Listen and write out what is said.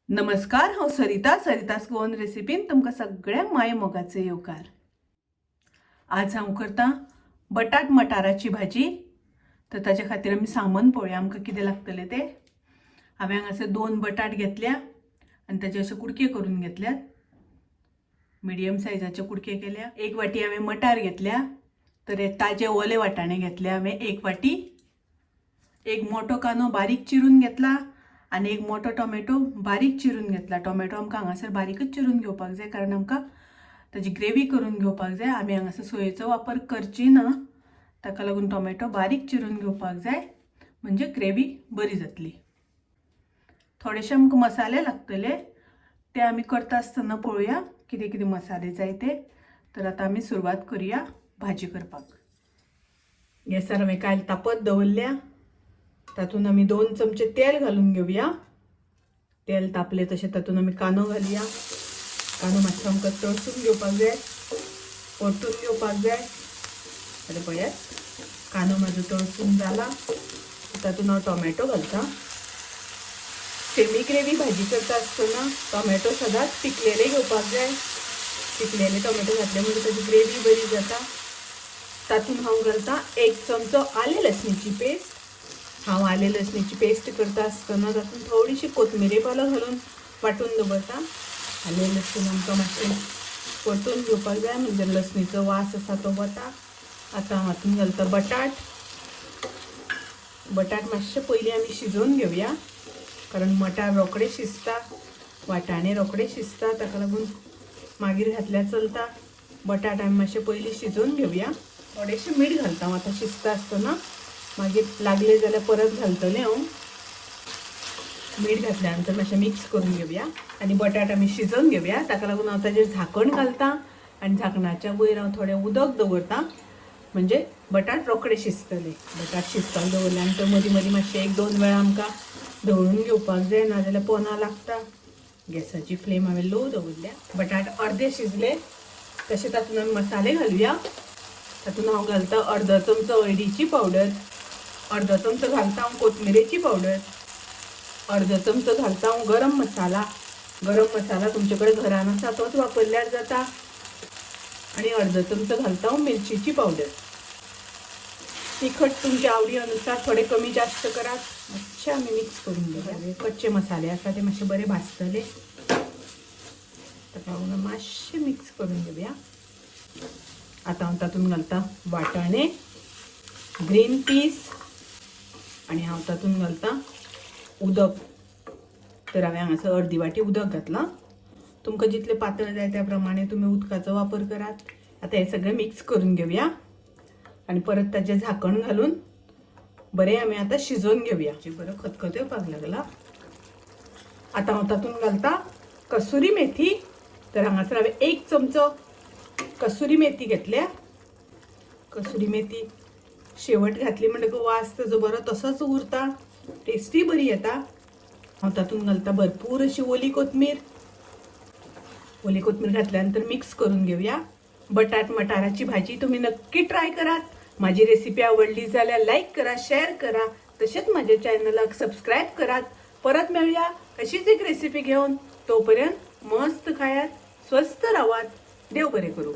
नमस्कार, हांव सरितास गोवन रेसिपीन तुमकां सगळ्यांक माये मोगाचे येवकार। आज हांव करता बटाट मटाराची भाजी। तर ताचे खातीर आमी सामान पळोवया आमकां कितें लागतले ते। हांवें हांगासर 2 बटाट घेतल्या आनी ताचे अशे कुडके करून घेतल्यात। मिडियम सायजाचे कुडके केल्या। 1 वाटी हांवें मटार घेतल्या। तर ताजे ओले वाटाणे घेतले हांवें 1 वाटी। एक मोठो कांदो बारीक चिरून घेतला आणि एक मोठो टोमॅटो बारीक चिरून घेतला। टोमॅटो आमकां हांगासर बारीकच चिरून घेवपाक जाय, कारण आमकां ताजी ग्रेव्ही करून घेवपाक जाय। आमी हांगासर सोयेचो वापर करची ना, ताका लागून टोमॅटो बारीक चिरून घेवपाक जाय, म्हणजे ग्रेव्ही बरी जातली। थोडेशे आमकां मसाले लागतले, ते आमी करता आसतना पळोवया कितें कितें मसाले जाय ते। तर आतां आमी सुरवात करूया भाजी करपाक। गॅसार हांवें कायल तापत दवरल्या। तातून आमी 2 चमचे तेल घालून घेवया। तेल तापले तशें तातून आमी कांदो घालुया। कांदो मातसो आमकां तळसून घेवपाक जाय, परतून घेवपाक जाय। आतां पळयात, कांदो म्हाजो तळसून जाला। तातून हांव टोमॅटो घालता। सेमी ग्रेव्ही भाजी करता आसतना टोमॅटो सदांच पिकलेले घेवपाक जाय। पिकलेले टोमॅटो घातले म्हणजे ताजी ग्रेव्ही बरी जाता। तातून हांव घालता 1 चमचो आले लसणीची पेस्ट। हांव आले लसणीची पेस्ट करता आसतना तातून थोडीशी कोथमिरे पालो घालून वाटून दवरता। आले लसूण आमकां मातशें परतून घेवपाक जाय, म्हणजे लसणीचो वास आसा तो वता। आतां हातून घालता बटाट। बटाट मातशे पयलीं आमी शिजोवन घेवया, कारण मटार रोखडे शिजता, वाटाणे रोखडे शिजता, ताका लागून मागीर घातल्यार चलता। बटाट आमी मातशे पयलीं शिजोवन घेवया। थोडेशें मीठ घालता हांव आतां शिजता आसतना, मागीर लागले जाल्यार परत घालतलें हांव। मीठ घातल्या नंतर मातशें मिक्स करून घेवया आनी बटाट आमी शिजोवन घेवया। ताका लागून हांव ताजेर झाकण घालता आनी झाकणाच्या वयर हांव थोडें उदक दवरता, म्हणजे बटाट रोखडे शिजतले। बटाट शिजपाक दवरल्या नंतर मदीं मदीं मातशें 1-2 वेळा आमकां ढवळून घेवपाक जाय, नाजाल्यार पोंदां लागता। गॅसाची फ्लेम हांवें लो दवरल्या। बटाट अर्दे शिजले तशें तातून आमी मसाले घालुया। तातून हांव घालता अर्दो चमचो हळदीची पावडर, अर्दो चमचो घालता हांव कोथमिरेची पावडर, अर्दो चमचो घालता हांव गरम मसाला। गरम मसाला तुमचे कडेन घरान आसा तोच वापरल्यार जाता। आनी अर्दो चमचो घालता हांव मिरचीची पावडर। तिखट तुमच्या आवडी अनुसार थोडे कमी जास्त करात। मातशें आमी मिक्स करून घेवया। कच्चे मसाले आसा ते मातशे बरे भाजतले, ताका लागून मातशें मिक्स करून घेवया। आतां हांव तातून घालता वाटाणे, ग्रीन पीस, आनी हांव तातून घालता उदक। तर हांवें हांगासर अर्दी वाटी उदक घातलां। तुमकां जितले पातळ जाय त्या प्रमाणे तुमी उदकाचो वापर करात। आतां हें सगळें मिक्स करून घेवया आनी परत ताजें झाकण घालून बरें आमी आतां शिजोवन घेवया। बरो खतखतो येवपाक लागला। आतां हांव तातून घालता कसुरी मेथी। तर हांगासर हांवें 1 चमचो कसुरी मेथी घेतल्या। कसुरी मेथी शेवट घातली म्हणटकूच वास ताजो बरो तसोच उरता, टेस्टी बरी येता। हांव तातून घालता भरपूर अशी ओली कोथमीर। ओली कोथमीर घातल्यानंतर मिक्स करून घेवया। बटाट मटाराची भाजी तुम्ही नक्की ट्राय करात। माझी रेसिपी आवडली जाल्यार लाईक करा, शेअर करा, तसेच माझ्या चॅनलाक सबस्क्राईब करात। परत मेळूया अशीच एक रेसिपी घेऊन। तोपर्यंत मस्त खायात, स्वस्त राहात, देव बरे करू।